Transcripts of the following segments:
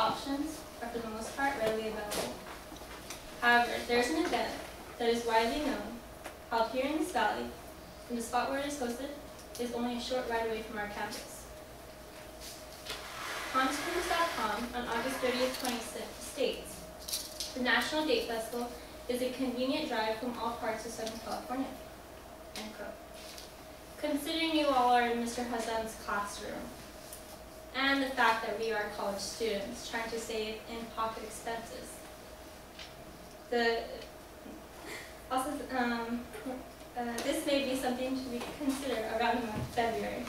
options are for the most part readily available. However, there's an event that is widely known, held here in this valley, and the spot where it is hosted is only a short ride away from our campus. Palmsprings.com on August 30th, 26 states, the National Date Festival is a convenient drive from all parts of Southern California. End quote. Considering you all are in Mr. Hassan's classroom, and the fact that we are college students trying to save in-pocket expenses, this may be something to consider around the month of February.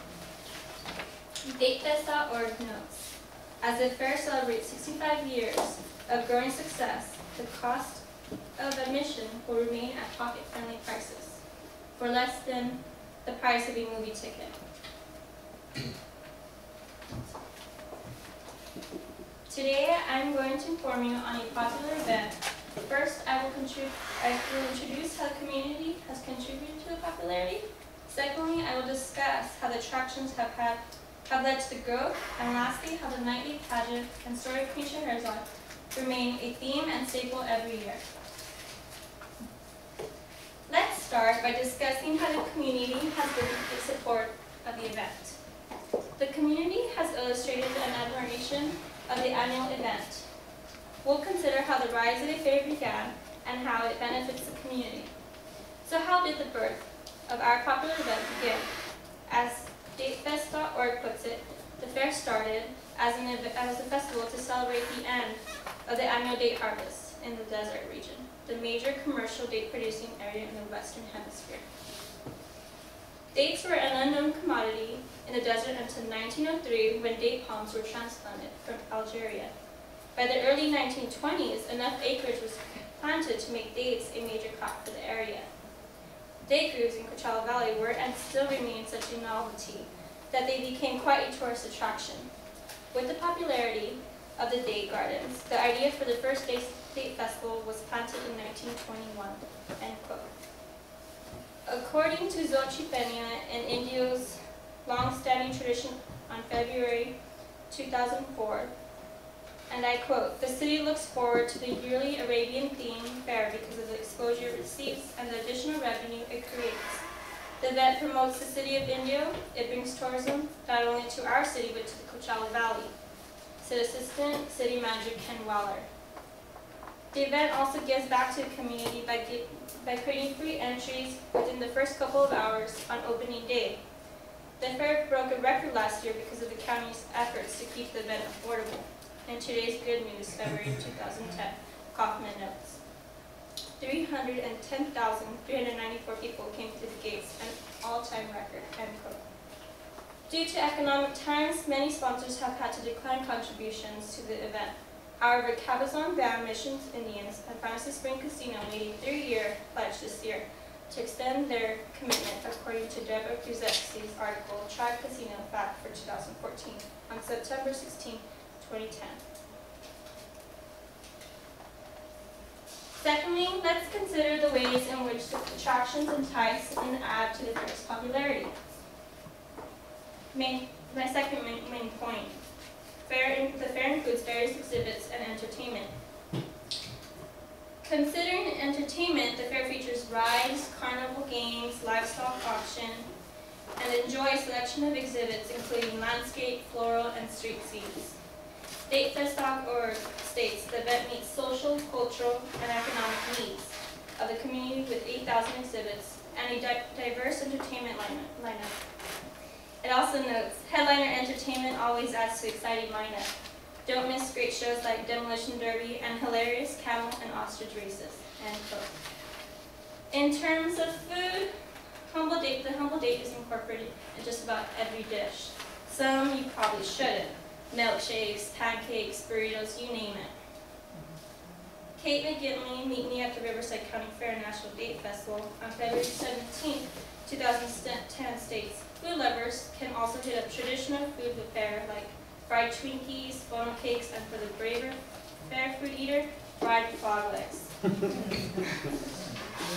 DateFest.org notes, as the fair celebrates 65 years of growing success, the cost of admission will remain at pocket-friendly prices, for less than the price of a movie ticket. Today, I'm going to inform you on a popular event. First, I will introduce how the community has contributed to the popularity. Secondly, I will discuss how the attractions have led to the growth. And lastly, how the nightly pageant and story of Queen Scheherazade remain a theme and staple every year. Let's start by discussing how the community has been in support of the event. The community has illustrated an admiration of the annual event. We'll consider how the rise of the fair began and how it benefits the community. So how did the birth of our popular event begin? As DateFest.org puts it, the fair started as a festival to celebrate the end of the annual date harvest in the desert region, the major commercial date producing area in the Western Hemisphere. Dates were an unknown commodity in the desert until 1903 when date palms were transplanted from Algeria. By the early 1920s, enough acreage was planted to make dates a major crop for the area. Date groves in Coachella Valley were and still remain such a novelty that they became quite a tourist attraction. With the popularity of the date gardens, the idea for the first date festival was planted in 1921. End quote. According to Xochitl Peña and Indio's long-standing tradition on February 2004, and I quote, "The city looks forward to the yearly Arabian-themed fair because of the exposure it receives and the additional revenue it creates. The event promotes the city of Indio. It brings tourism not only to our city but to the Coachella Valley," said Assistant City Manager Ken Waller. The event also gives back to the community by creating free entries within the first couple of hours on opening day. The fair broke a record last year because of the county's efforts to keep the event affordable. In today's Good News, February 2010, Kaufman notes, 310,394 people came to the gates, an all-time record, end quote. Due to economic times, many sponsors have had to decline contributions to the event. However, Cabazon Band Missions Indians and Fantasy Spring Casino made a 3-year pledge this year to extend their commitment, according to Deborah Kuzetski's article, Tribe Casino Fact for 2014, on September 16, 2010. Secondly, let's consider the ways in which the attractions entice and add to the fair's popularity. My second main point. The fair includes various exhibits and entertainment. Considering entertainment, the fair features rides, carnival games, livestock auction, and enjoy a selection of exhibits including landscape, floral, and street scenes. DateFest.org states the event meets social, cultural, and economic needs of the community with 8,000 exhibits and a diverse entertainment lineup. It also notes, headliner entertainment always adds to exciting lineup. Don't miss great shows like Demolition Derby and hilarious camel and ostrich races, end quote. In terms of food, the Humble Date is incorporated in just about every dish. Some you probably shouldn't. Milkshakes, pancakes, burritos, you name it. Kate McGinley, meet me at the Riverside County Fair National Date Festival on February 17, 2010 states, food lovers can also hit up traditional food with fair like fried Twinkies, funnel cakes, and for the braver fair food eater, fried frog legs.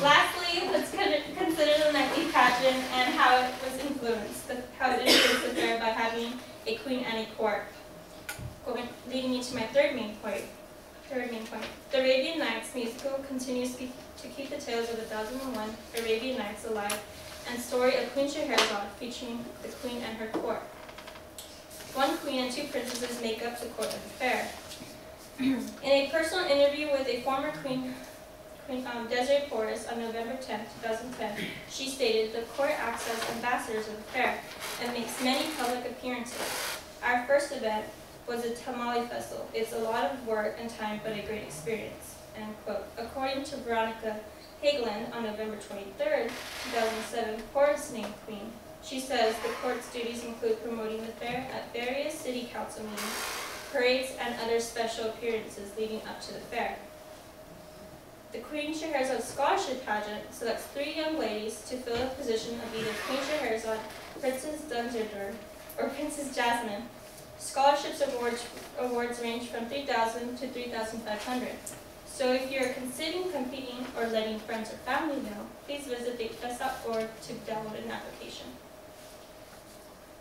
Lastly, let's consider the nightly pageant and how it influenced the fair by having a Queen Anne court. leading me to my third main point. The Arabian Nights musical continues to keep the tales of the 1001 Arabian Nights alive, and story of Queen Scheherazade featuring the queen and her court. One queen and two princesses make up the court of the fair. In a personal interview with a former Queen Desiree Porras on November 10, 2010, she stated, "The court acts as ambassadors of the fair and makes many public appearances. Our first event was a tamale festival. It's a lot of work and time, but a great experience." End quote. According to Veronica Hageland on November 23, 2007, Porras named queen. She says the court's duties include promoting the fair at various city council meetings, parades, and other special appearances leading up to the fair. The Queen Scheherazade Scholarship Pageant selects 3 young ladies to fill the position of either Queen Scheherazade, Princess Dunzerdur, or Princess Jasmine. Scholarships awards range from $3,000 to $3,500. So if you're considering competing or letting friends or family know, please visit datefest.org to download an application.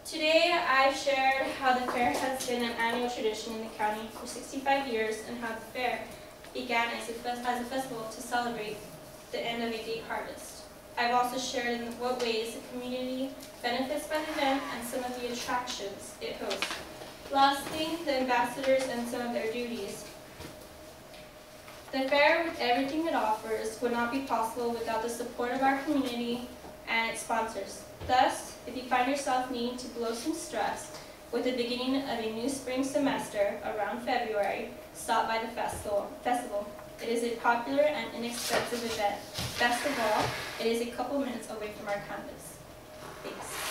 Today I shared how the fair has been an annual tradition in the county for 65 years and how the fair began as a festival to celebrate the end of a date harvest. I've also shared in what ways the community benefits by the event and some of the attractions it hosts. Lastly, the ambassadors and some of their duties. The fair, with everything it offers, would not be possible without the support of our community and its sponsors. Thus, if you find yourself needing to blow some stress with the beginning of a new spring semester around February, stop by the festival. It is a popular and inexpensive event. Best of all, it is a couple minutes away from our campus. Thanks.